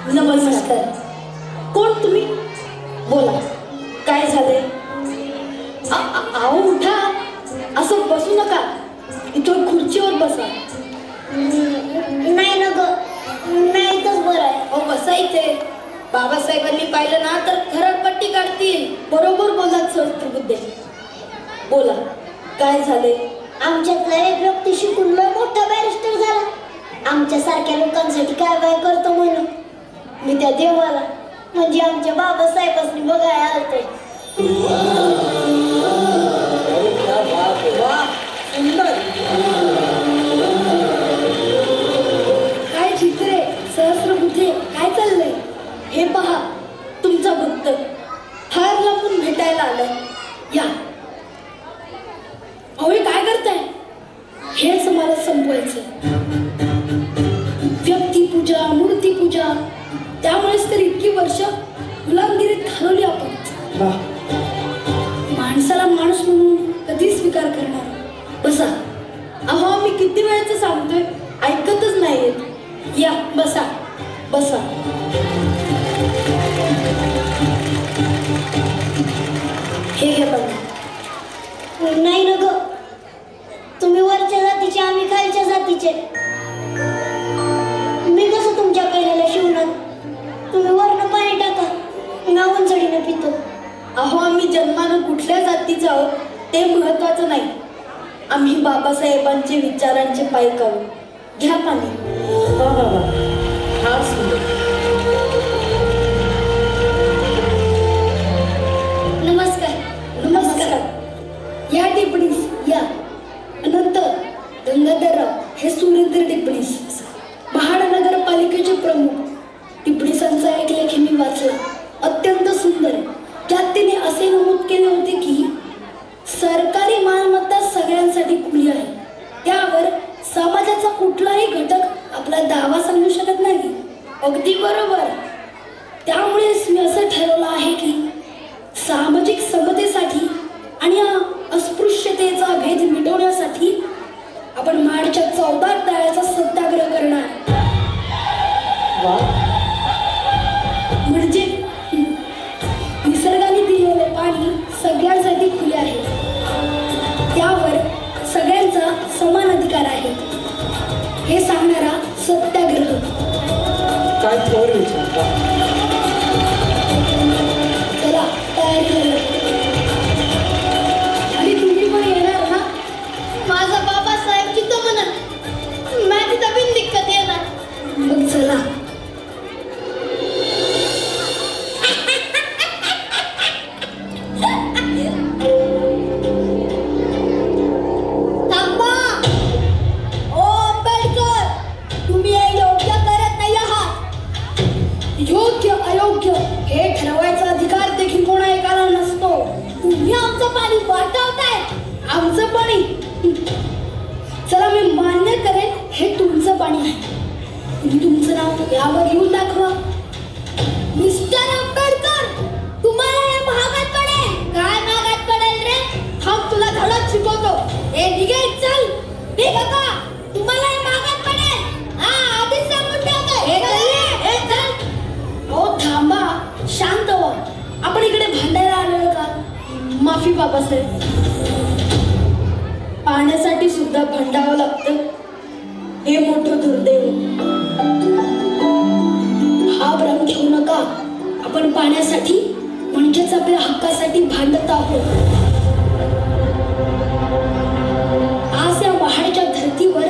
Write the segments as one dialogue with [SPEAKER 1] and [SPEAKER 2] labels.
[SPEAKER 1] नमस्कार. कोण तुम्ही? बोला, काय झालंय? आओ उठा, असं बसू नका, इथं खुर्चीवर बसा.
[SPEAKER 2] नाही ना ग, नाही इथंच बरं आहे.
[SPEAKER 1] अहो बसा इथे. बाबासाहेबांनी पाहिलं ना तर खरडपट्टी काढतील. बरोबर बोललात सहस्त्रबुद्धे. बोला, काय झालंय?
[SPEAKER 2] आमच्यातला एक व्यक्ती शिकून लय मोठा बॅरिस्टर झाला. आमच्या सारख्या लोकांसाठी काय काय करतो म्हणून मी त्या देवाला म्हणजे आमच्या बाबासाहेबांनी बघायला आलते.
[SPEAKER 1] काय चित्रे सहस्त्रबुद्धे, काय चाललंय? हे पहा, तुमचा भक्त फार लांबून भेटायला आलाय. या. अहो हे काय करताय? हेच मला संपवायचं. व्यक्तिपूजा, मूर्तीपूजा, त्यामुळेच तर इतकी वर्ष गुलामगिरीत घालवली आपण. माणसाला माणूस म्हणून कधी स्वीकार करणार? बसा. अहो मी किती वेळाचं सांगतोय, ऐकतच नाहीयेत. या बसा बसा. हे घ्या बघा.
[SPEAKER 2] नाही ना ग, तुम्ही वरच्या जातीचे, आम्ही खालच्या जातीचे. मी कसं तुमच्या पहिल्याला शिवणार? तुम्ही वरनं पाणी टाका, नावून चढीने पितो.
[SPEAKER 1] अहो आम्ही जन्मानं कुठल्या जातीचं आहोत ते महत्वाचं नाही. आम्ही बाबासाहेबांचे विचारांचे पाय काढू. घ्या पाणी. वा वा वा, फार सुंदर.
[SPEAKER 2] नमस्कार.
[SPEAKER 1] नमस्कार. या टिपणीस या. नंतर गंगाधरराव हे सुरेंद्र टिपणीस, महाड नगरपालिकेचे प्रमुख. टिपणीसांचा एक लेख मी वाचला, अत्यंत सुंदर. त्यात तिने असे नमूद केले होते की सरकारी मालमत्ता सगळ्यांसाठी खुली आहे. त्यावर समाजाचा कुठलाही घटक आपला दावा सांगू शकत नाही. अगदी बरोबर. त्यामुळेच मी असं ठरवलं आहे की सामाजिक समतेसाठी आणि अस्पृश्यतेचा भेद मिटवण्यासाठी आपण माडच्या 14 तळ्याचा सत्याग्रह करणार. म्हणजे निसर्गाने दिलेले पाणी सगळ्यांसाठी खुले आहे. त्यावर सगळ्यांचा समान अधिकार आहे हे सांगणारा सत्याग्रह.
[SPEAKER 3] काय थोर विचार.
[SPEAKER 1] चला तयारी करूया. आणि तुम्ही पण येणार ना?
[SPEAKER 2] माझा बाबासाहेब तिथं म्हणत, मी तिथं बिन दिक्कत येणार.
[SPEAKER 1] मग चला.
[SPEAKER 2] थांबा. ओ आंबेडकर, तुम्ही हे योग्य करत नाही आहात.
[SPEAKER 1] योग्य अयोग्य हे ठरवायचा अधिकार देखील कोणा एकाला नसतो.
[SPEAKER 2] तुम्ही आमचं पाणी वाटवताय.
[SPEAKER 1] आमचं पाणी, चला मी मान्य करेन हे तुमचं पाणी आहे. तुम्ही तुमचं नाव यावर लिहून दाखवा.
[SPEAKER 2] मिस्टर आंबेडकर, तुम्हाला हे महागात पडेल. काय महागात पडेल रे?
[SPEAKER 1] थांब, तुला धडक शिकवतो.
[SPEAKER 2] हे निघेल, चल. निघ का? तुम्हाला हे महागात पडेल. हा, आधीच सांगून ठेवतो. हे चल.
[SPEAKER 1] हो थांबा, शांत व्हा. आपण इकडे भांडायला आलोय का? माफी बाबासाहेब. पाण्यासाठी सुद्धा भांडावं लागतं, हे मोठं दुर्दैव. हा भ्रम घेऊ नका. आपण पाण्यासाठी म्हणजेच आपल्या हक्कासाठी भांडत आहोत. आज या महाडच्या धर्तीवर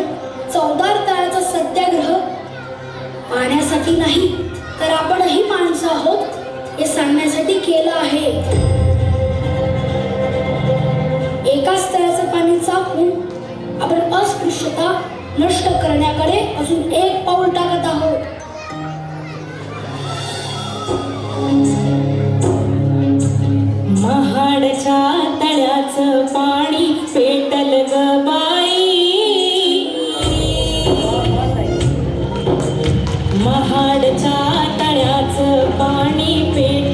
[SPEAKER 1] 14 तळ्याचा सत्याग्रह पाण्यासाठी नाही तर आपणही माणसं आहोत हे सांगण्यासाठी केलं आहे. एकाच तळ्याचं पाणी चाकून आपण अस्पृश्यता नष्ट करण्याकडे अजून एक पाऊल टाकत आहोत.
[SPEAKER 4] महाडच्या तळ्याचं पाणी पेटल ग बाई. महाडच्या तळ्याचं पाणी पेटल